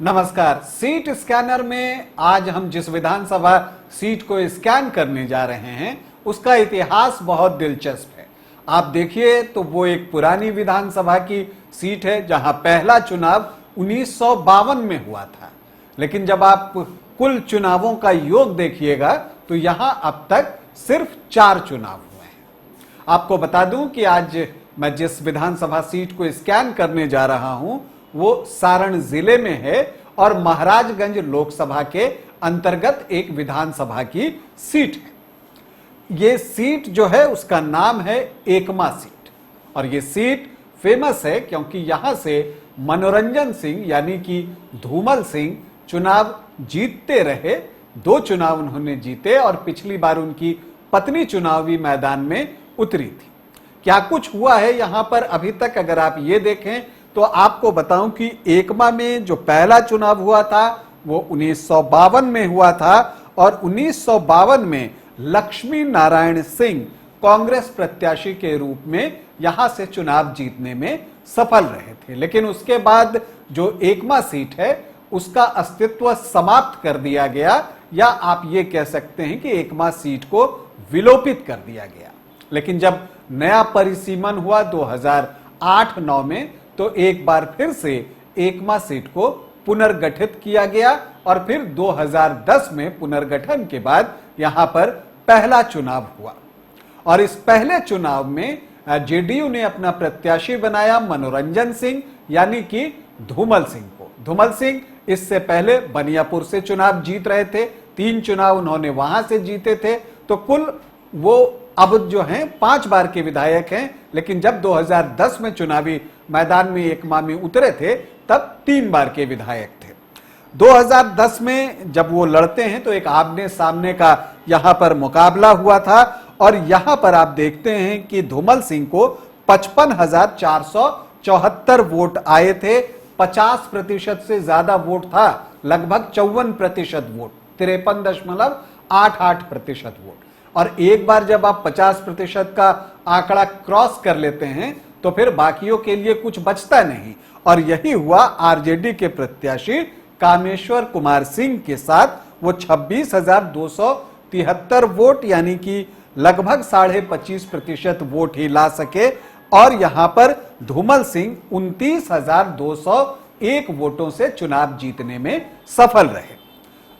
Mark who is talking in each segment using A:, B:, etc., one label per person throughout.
A: नमस्कार। Seat scanner में आज हम जिस विधानसभा सीट को स्कैन करने जा रहे हैं उसका इतिहास बहुत दिलचस्प है। आप देखिए तो वो एक पुरानी विधानसभा की सीट है जहां पहला चुनाव 1952 में हुआ था, लेकिन जब आप कुल चुनावों का योग देखिएगा तो यहां अब तक सिर्फ 4 चुनाव हुए हैं। आपको बता दूं कि आज मैं जिस विधानसभा सीट को स्कैन करने जा रहा हूं वो सारण जिले में है और महाराजगंज लोकसभा के अंतर्गत एक विधानसभा की सीट है। ये सीट जो है उसका नाम है एकमा सीट और ये सीट फेमस है क्योंकि यहां से मनोरंजन सिंह यानी कि धूमल सिंह चुनाव जीतते रहे। 2 चुनाव उन्होंने जीते और पिछली बार उनकी पत्नी चुनावी मैदान में उतरी थी। क्या कुछ हुआ है यहां पर अभी तक अगर आप ये देखें तो आपको बताऊं कि एकमा में जो पहला चुनाव हुआ था वो 1952 में हुआ था और 1952 में लक्ष्मी नारायण सिंह कांग्रेस प्रत्याशी के रूप में यहां से चुनाव जीतने में सफल रहे थे, लेकिन उसके बाद जो एकमा सीट है उसका अस्तित्व समाप्त कर दिया गया या आप ये कह सकते हैं कि एकमा सीट को विलोपित कर दिया गया। लेकिन जब नया परिसीमन हुआ 2008-9 में तो एक बार फिर से एकमा सीट को पुनर्गठित किया गया और फिर 2010 में पुनर्गठन के बाद यहां पर पहला चुनाव हुआ और इस पहले चुनाव में जेडीयू ने अपना प्रत्याशी बनाया मनोरंजन सिंह यानी कि धूमल सिंह को। धूमल सिंह इससे पहले बनियापुर से चुनाव जीत रहे थे, 3 चुनाव उन्होंने वहां से जीते थे, तो कुल वो अब जो हैं 5 बार के विधायक हैं। लेकिन जब 2010 में चुनावी मैदान में एकमा में उतरे थे तब 3 बार के विधायक थे। 2010 में जब वो लड़ते हैं तो एक आमने सामने का यहां पर मुकाबला हुआ था और यहां पर आप देखते हैं कि धूमल सिंह को 55,474 वोट आए थे। 50% से ज्यादा वोट था, लगभग 54% वोट, 53.88% वोट। और एक बार जब आप 50% का आंकड़ा क्रॉस कर लेते हैं तो फिर बाकियों के लिए कुछ बचता नहीं और यही हुआ आरजेडी के प्रत्याशी कामेश्वर कुमार सिंह के साथ। वो 26,273 वोट यानी कि लगभग 25.5% वोट ही ला सके और यहां पर धूमल सिंह 29,201 वोटों से चुनाव जीतने में सफल रहे।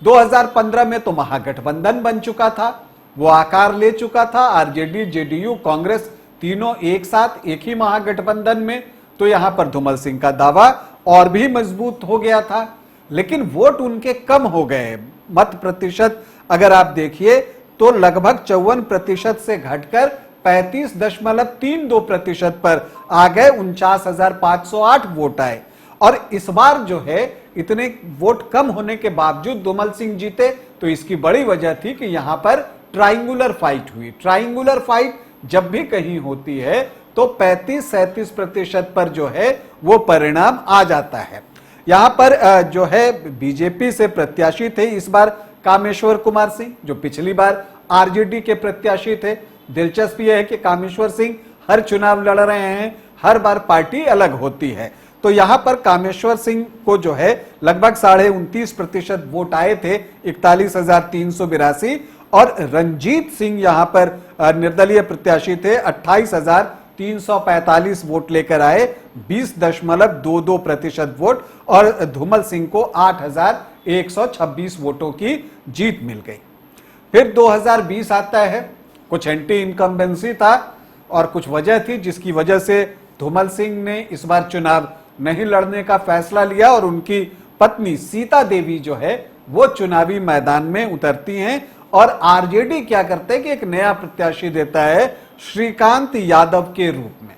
A: 2015 में तो महागठबंधन बन चुका था, वो आकार ले चुका था, आरजेडी जेडीयू कांग्रेस तीनों एक साथ एक ही महागठबंधन में, तो यहां पर धूमल सिंह का दावा और भी मजबूत हो गया था। लेकिन वोट उनके कम हो गए, मत प्रतिशत अगर आप देखिए तो लगभग 54% से घटकर 35.32% पर आ गए, 49,508 वोट आए। और इस बार जो है इतने वोट कम होने के बावजूद धूमल सिंह जीते, तो इसकी बड़ी वजह थी कि यहां पर ट्रायंगुलर फाइट हुई। ट्रायंगुलर फाइट जब भी कहीं होती है तो 35-37% पर जो है वो परिणाम आ जाता है। यहां पर जो है बीजेपी से प्रत्याशी थे इस बार कामेश्वर कुमार सिंह, जो पिछली बार आरजेडी के प्रत्याशी थे। दिलचस्प यह है कि कामेश्वर सिंह हर चुनाव लड़ रहे हैं, हर बार पार्टी अलग होती है। तो यहां पर कामेश्वर सिंह को जो है लगभग 29.5% वोट आए थे, 41,382 और रंजीत सिंह यहां पर निर्दलीय प्रत्याशी थे, 28,345 वोट लेकर आए, 20.22% वोट और धूमल सिंह को 8,126 वोटों की जीत मिल गई। फिर 2020 आता है, कुछ एंटी इनकम्बेंसी था और कुछ वजह थी जिसकी वजह से धूमल सिंह ने इस बार चुनाव नहीं लड़ने का फैसला लिया और उनकी पत्नी सीता देवी जो है वो चुनावी मैदान में उतरती हैं और आरजेडी क्या करते हैं कि एक नया प्रत्याशी देता है श्रीकांत यादव के रूप में।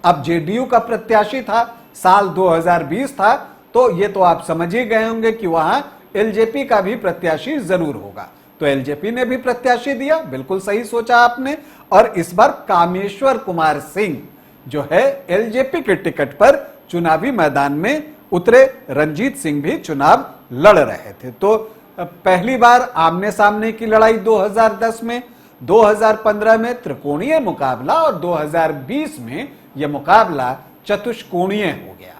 A: अब जेडीयू का प्रत्याशी था, साल 2020 था, तो ये तो आप समझ ही गए होंगे कि वहां एलजेपी का भी प्रत्याशी जरूर होगा, तो एलजेपी ने भी प्रत्याशी दिया, बिल्कुल सही सोचा आपने। और इस बार कामेश्वर कुमार सिंह जो है एलजेपी के टिकट पर चुनावी मैदान में उतरे, रंजीत सिंह भी चुनाव लड़ रहे थे। तो पहली बार आमने सामने की लड़ाई 2010 में, 2015 में त्रिकोणीय मुकाबला और 2020 में यह मुकाबला चतुष्कोणीय हो गया।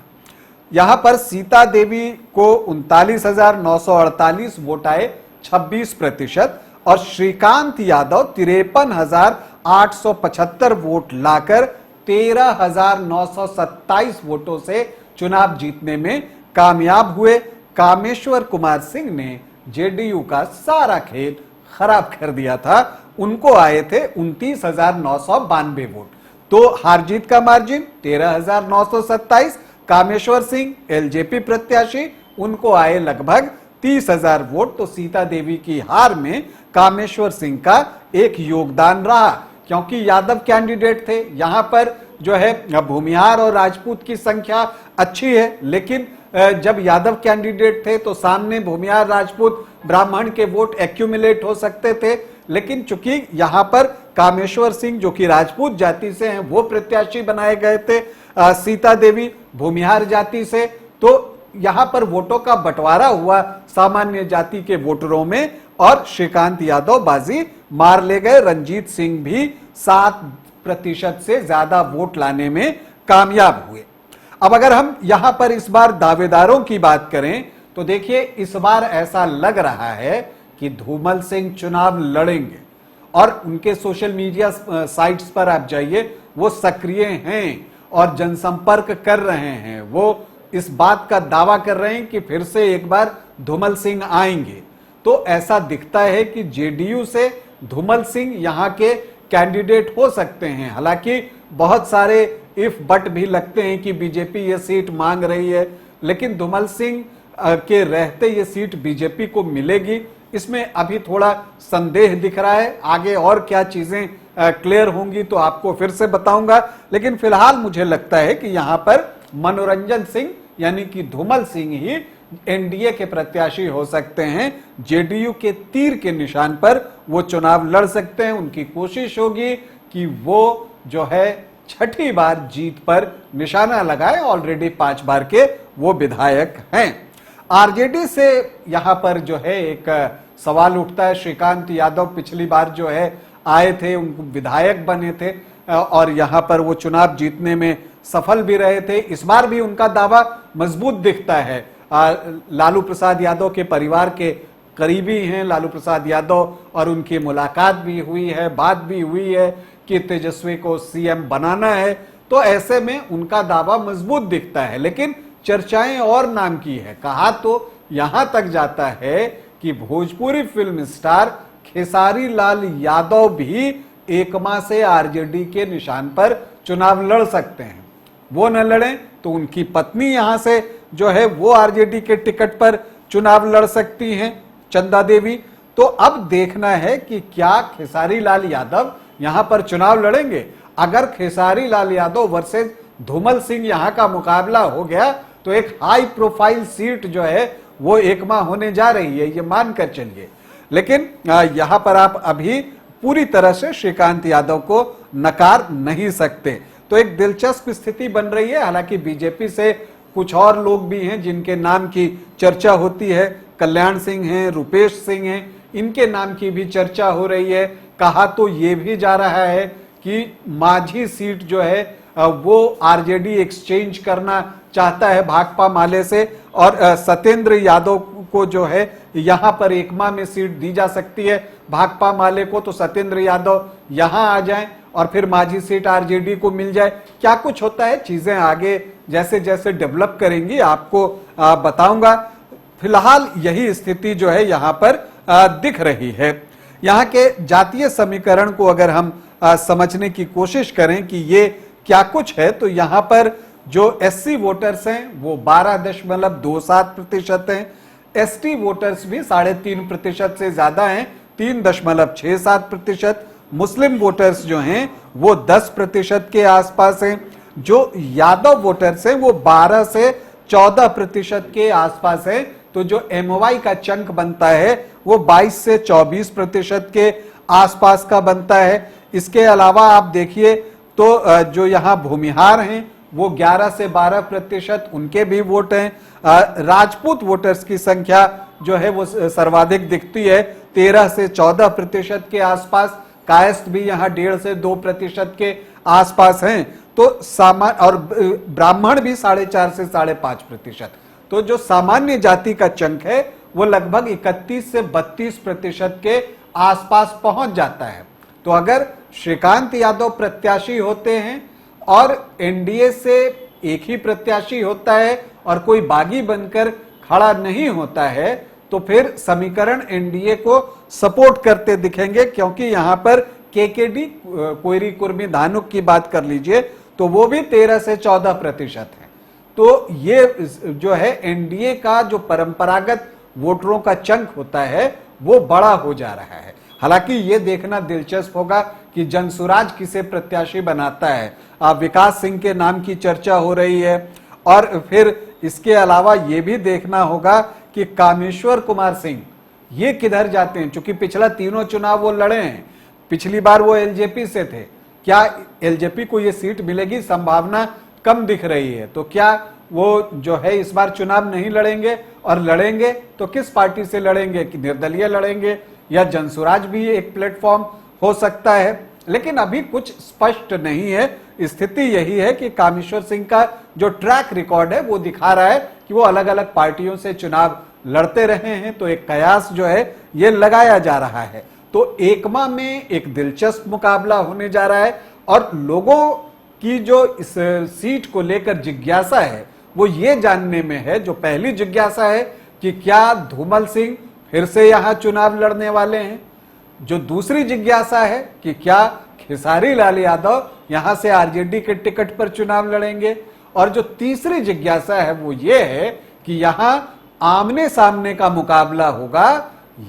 A: यहां पर सीता देवी को 39,948 वोट आए, 26%, और श्रीकांत यादव 53,875 वोट लाकर 13,927 वोटों से चुनाव जीतने में कामयाब हुए। कामेश्वर कुमार सिंह ने जेडीयू का सारा खेल खराब कर दिया था, उनको आए थे 29,992 वोट। तो हार जीत का मार्जिन 13,927। कामेश्वर सिंह एलजेपी प्रत्याशी, उनको आए लगभग 30,000 वोट। तो सीता देवी की हार में कामेश्वर सिंह का एक योगदान रहा, क्योंकि यादव कैंडिडेट थे। यहां पर जो है भूमिहार और राजपूत की संख्या अच्छी है, लेकिन जब यादव कैंडिडेट थे तो सामने भूमिहार, राजपूत, ब्राह्मण के वोट एक्यूमुलेट हो सकते थे। लेकिन चूंकि यहां पर कामेश्वर सिंह जो कि राजपूत जाति से हैं वो प्रत्याशी बनाए गए थे, सीता देवी भूमिहार जाति से, तो यहां पर वोटों का बंटवारा हुआ सामान्य जाति के वोटरों में, और श्रीकांत यादव बाजी मार ले गए। रंजीत सिंह भी 7% से ज्यादा वोट लाने में कामयाब हुए। अब अगर हम यहां पर इस बार दावेदारों की बात करें तो देखिए, इस बार ऐसा लग रहा है कि धूमल सिंह चुनाव लड़ेंगे, और उनके सोशल मीडिया साइट्स पर आप जाइए, वो सक्रिय हैं और जनसंपर्क कर रहे हैं। वो इस बात का दावा कर रहे हैं कि फिर से एक बार धूमल सिंह आएंगे। तो ऐसा दिखता है कि जेडीयू से धूमल सिंह यहां के कैंडिडेट हो सकते हैं। हालांकि बहुत सारे इफ बट भी लगते हैं कि बीजेपी ये सीट मांग रही है, लेकिन धूमल सिंह के रहते ये सीट बीजेपी को मिलेगी, इसमें अभी थोड़ा संदेह दिख रहा है। आगे और क्या चीजें क्लियर होंगी तो आपको फिर से बताऊंगा, लेकिन फिलहाल मुझे लगता है कि यहां पर मनोरंजन सिंह यानी कि धूमल सिंह ही एनडीए के प्रत्याशी हो सकते हैं। जेडीयू के तीर के निशान पर वो चुनाव लड़ सकते हैं। उनकी कोशिश होगी कि वो जो है 6ठी बार जीत पर निशाना लगाए। ऑलरेडी 5 बार के वो विधायक हैं। आरजेडी से यहां पर जो है एक सवाल उठता है। श्रीकांत यादव पिछली बार जो है आए थे, उनको विधायक बने थे और यहां पर वो चुनाव जीतने में सफल भी रहे थे। इस बार भी उनका दावा मजबूत दिखता है। लालू प्रसाद यादव के परिवार के करीबी हैं लालू प्रसाद यादव, और उनकी मुलाकात भी हुई है, बात भी हुई है कि तेजस्वी को सीएम बनाना है। तो ऐसे में उनका दावा मजबूत दिखता है, लेकिन चर्चाएं और नाम की है। कहा तो यहां तक जाता है कि भोजपुरी फिल्म स्टार खेसारी लाल यादव भी एकमा से आरजेडी के निशान पर चुनाव लड़ सकते हैं। वो न लड़ें तो उनकी पत्नी यहां से जो है वो आरजेडी के टिकट पर चुनाव लड़ सकती हैं, चंदा देवी। तो अब देखना है कि क्या खेसारी लाल यादव यहां पर चुनाव लड़ेंगे। अगर खेसारी लाल यादव वर्सेस धूमल सिंह यहां का मुकाबला हो गया तो एक हाई प्रोफाइल सीट जो है वो एकमा होने जा रही है, ये मानकर चलिए। लेकिन यहां पर आप अभी पूरी तरह से श्रीकांत यादव को नकार नहीं सकते। तो एक दिलचस्प स्थिति बन रही है। हालांकि बीजेपी से कुछ और लोग भी हैं जिनके नाम की चर्चा होती है। कल्याण सिंह हैं, रुपेश सिंह हैं, इनके नाम की भी चर्चा हो रही है। कहा तो ये भी जा रहा है कि माझी सीट जो है वो आरजेडी एक्सचेंज करना चाहता है भाकपा माले से, और सत्येंद्र यादव को जो है यहां पर एकमा में सीट दी जा सकती है भाकपा माले को। तो सत्येंद्र यादव यहां आ जाएं और फिर माझी सीट आरजेडी को मिल जाए। क्या कुछ होता है, चीजें आगे जैसे जैसे डेवलप करेंगी आपको बताऊंगा। फिलहाल यही स्थिति जो है यहां पर दिख रही है। यहां के जातीय समीकरण को अगर हम समझने की कोशिश करें कि ये क्या कुछ है, तो यहां पर जो एससी वोटर्स हैं वो 12.27% हैं। एसटी वोटर्स भी 3.5% से ज्यादा हैं, 3.67%। मुस्लिम वोटर्स जो हैं वो 10% के आसपास हैं। जो यादव वोटर्स हैं वो 12 से 14% के आसपास है। तो जो एमओवाई का चंक बनता है वो 22 से 24% के आसपास का बनता है। इसके अलावा आप देखिए तो जो यहाँ भूमिहार हैं वो 11 से 12%, उनके भी वोट हैं। राजपूत वोटर्स की संख्या जो है वो सर्वाधिक दिखती है, 13 से 14% के आसपास। कायस्थ भी यहाँ 1.5 से 2% के आसपास हैं। तो तो सामान्य और ब्राह्मण भी 4.5 से 5.5%। तो जो सामान्य जाति का चंक है वो लगभग 31 से 32% के आसपास पहुंच जाता है। तो अगर श्रीकांत यादव प्रत्याशी होते हैं और एनडीए से एक ही प्रत्याशी होता है और कोई बागी बनकर खड़ा नहीं होता है, तो फिर समीकरण एनडीए को सपोर्ट करते दिखेंगे, क्योंकि यहां पर केकेडी कोयरी कुर्मी धानुक की बात कर लीजिए तो वो भी 13 से 14% है। तो ये जो है एनडीए का जो परंपरागत वोटरों का चंक होता है वो बड़ा हो जा रहा है। हालांकि ये देखना दिलचस्प होगा कि जनसुराज किसे प्रत्याशी बनाता है। विकास सिंह के नाम की चर्चा हो रही है और फिर इसके अलावा ये भी देखना होगा कि कामेश्वर कुमार सिंह ये किधर जाते हैं, चूंकि पिछला तीनों चुनाव वो लड़े हैं। पिछली बार वो एलजेपी से थे, क्या एलजेपी को ये सीट मिलेगी? संभावना कम दिख रही है। तो क्या वो जो है इस बार चुनाव नहीं लड़ेंगे, और लड़ेंगे तो किस पार्टी से लड़ेंगे, कि निर्दलीय लड़ेंगे या जनसुराज भी एक प्लेटफॉर्म हो सकता है? लेकिन अभी कुछ स्पष्ट नहीं है। स्थिति यही है कि कामेश्वर सिंह का जो ट्रैक रिकॉर्ड है वो दिखा रहा है कि वो अलग अलग पार्टियों से चुनाव लड़ते रहे हैं। तो एक कयास जो है ये लगाया जा रहा है। तो एकमा में एक दिलचस्प मुकाबला होने जा रहा है और लोगों की जो इस सीट को लेकर जिज्ञासा है वो ये जानने में है। जो पहली जिज्ञासा है कि क्या धूमल सिंह फिर से यहां चुनाव लड़ने वाले हैं। जो दूसरी जिज्ञासा है कि क्या खेसारी लाल यादव यहां से आरजेडी के टिकट पर चुनाव लड़ेंगे। और जो तीसरी जिज्ञासा है वो ये है कि यहां आमने सामने का मुकाबला होगा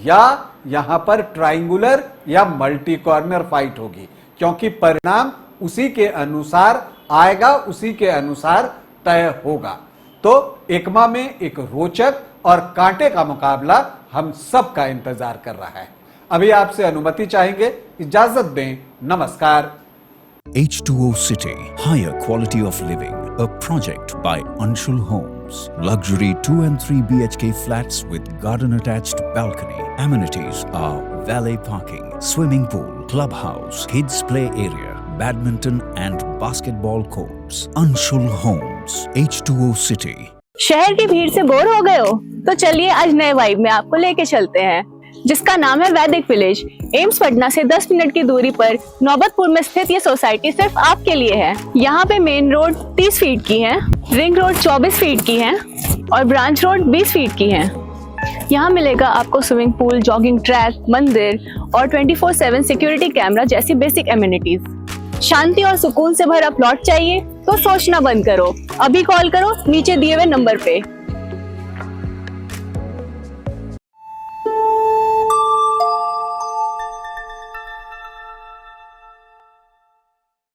A: या यहां पर ट्रायंगुलर या मल्टी कॉर्नर फाइट होगी, क्योंकि परिणाम उसी के अनुसार आएगा, उसी के अनुसार तय होगा। तो एकमा में एक रोचक और कांटे का मुकाबला हम सब का इंतजार कर रहा है। अभी आपसे अनुमति चाहेंगे, इजाजत दें, नमस्कार।
B: H2O City, higher quality of living, a project by Anshul Homes. Luxury 2 and 3 BHK flats with garden attached balcony. Amenities are valet parking, swimming pool, clubhouse, kids play area, badminton and basketball courts. Anshul Homes, H2O City.
C: शहर की भीड़ से bore हो गए हो? तो चलिए आज नए वाइब में आपको लेके चलते हैं, जिसका नाम है वैदिक विलेज। एम्स पटना से 10 मिनट की दूरी पर नौबतपुर में स्थित ये सोसाइटी सिर्फ आपके लिए है। यहाँ पे मेन रोड 30 फीट की है, रिंग रोड 24 फीट की है और ब्रांच रोड 20 फीट की है। यहाँ मिलेगा आपको स्विमिंग पूल, जॉगिंग ट्रैक, मंदिर और 24/7 सिक्योरिटी कैमरा जैसी बेसिक एमिनिटीज। शांति और सुकून से भरा प्लॉट चाहिए तो सोचना बंद करो, अभी कॉल करो नीचे दिए हुए नंबर पे।